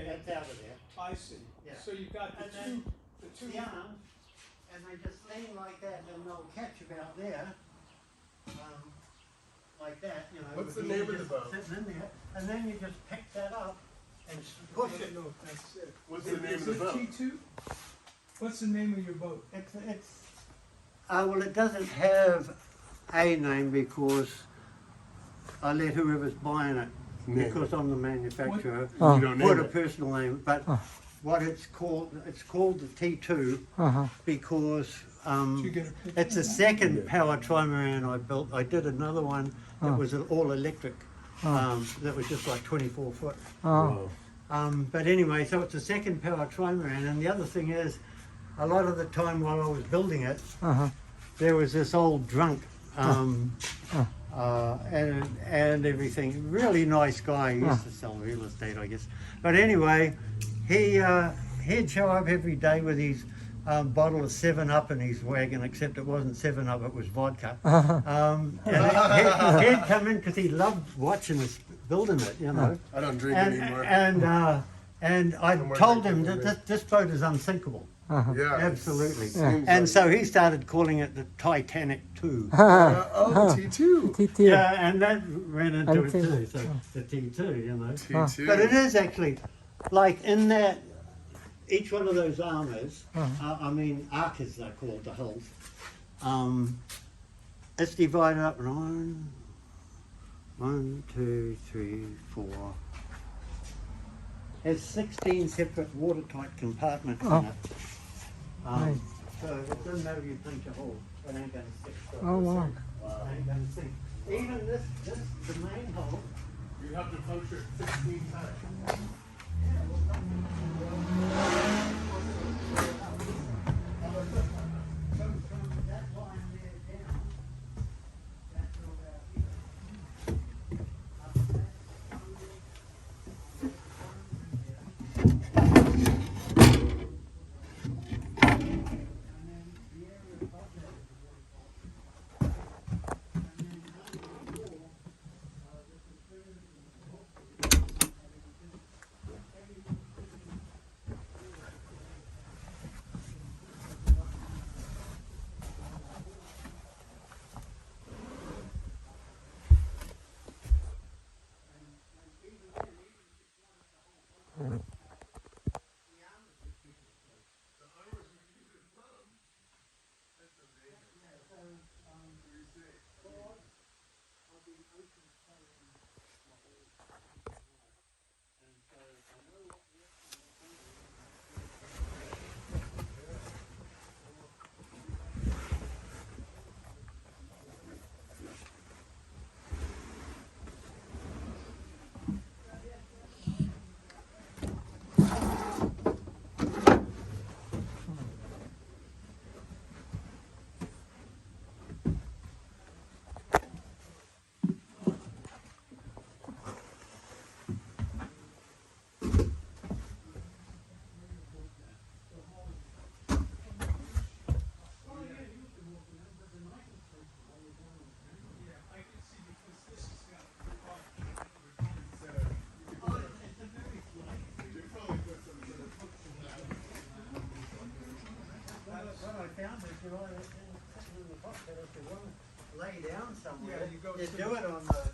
Okay, That's out of there. I see. Yeah. So you've got the And two, then the two. the arms, and they just lean like that, and they'll catch about there, like that, you know. What's with the name of just the boat? Sitting in there, and then you just pick that up and push it. No, that's it. What's the name of Is the it boat? T2? What's the name of your boat? It's well, it doesn't have a name because I let whoever's buying it, Name because I'm the manufacturer, You don't put name a it. personal name. But what it's called the T2 because Did you get a picture? it's the second power trimaran I built. I did another one that was all electric, that was just like 24 foot. Wow. But anyway, so it's the second power trimaran, and the other thing is, a lot of the time while I was building it, there was this old drunk, and everything. Really nice guy. He used to sell real estate, I guess. But anyway, he'd show up every day with his bottle of 7-Up in his wagon, except it wasn't 7-Up, it was vodka. And he'd come in because he loved watching us building it, you know. I don't drink And, anymore. and I No more told drinking him with that me. this boat is unsinkable. Yeah. Absolutely. Seems And like- so he started calling it the Titanic 2. oh, T2. T2. Yeah, and that ran into it too, Until- so the T2, you know. T2. But it is actually, like in that, each one of those armors, arcas they're called, the hulls, it's divided up in 1, 2, 3, 4. Has 16 separate watertight compartments in it. Nice. So it doesn't matter if you punch a hole, it ain't gonna stick. Oh, wow. It ain't gonna sink. Even this, the main hole, You have to puncture it 16 times. comes from that line there down. That's all about here. Up there, and then the area above that is the waterfall. And then under the wall, the conservatives and the hospitals, what I found is, you know, in the hospital, if you want to lay down somewhere, Yeah, you go you to do the- it on the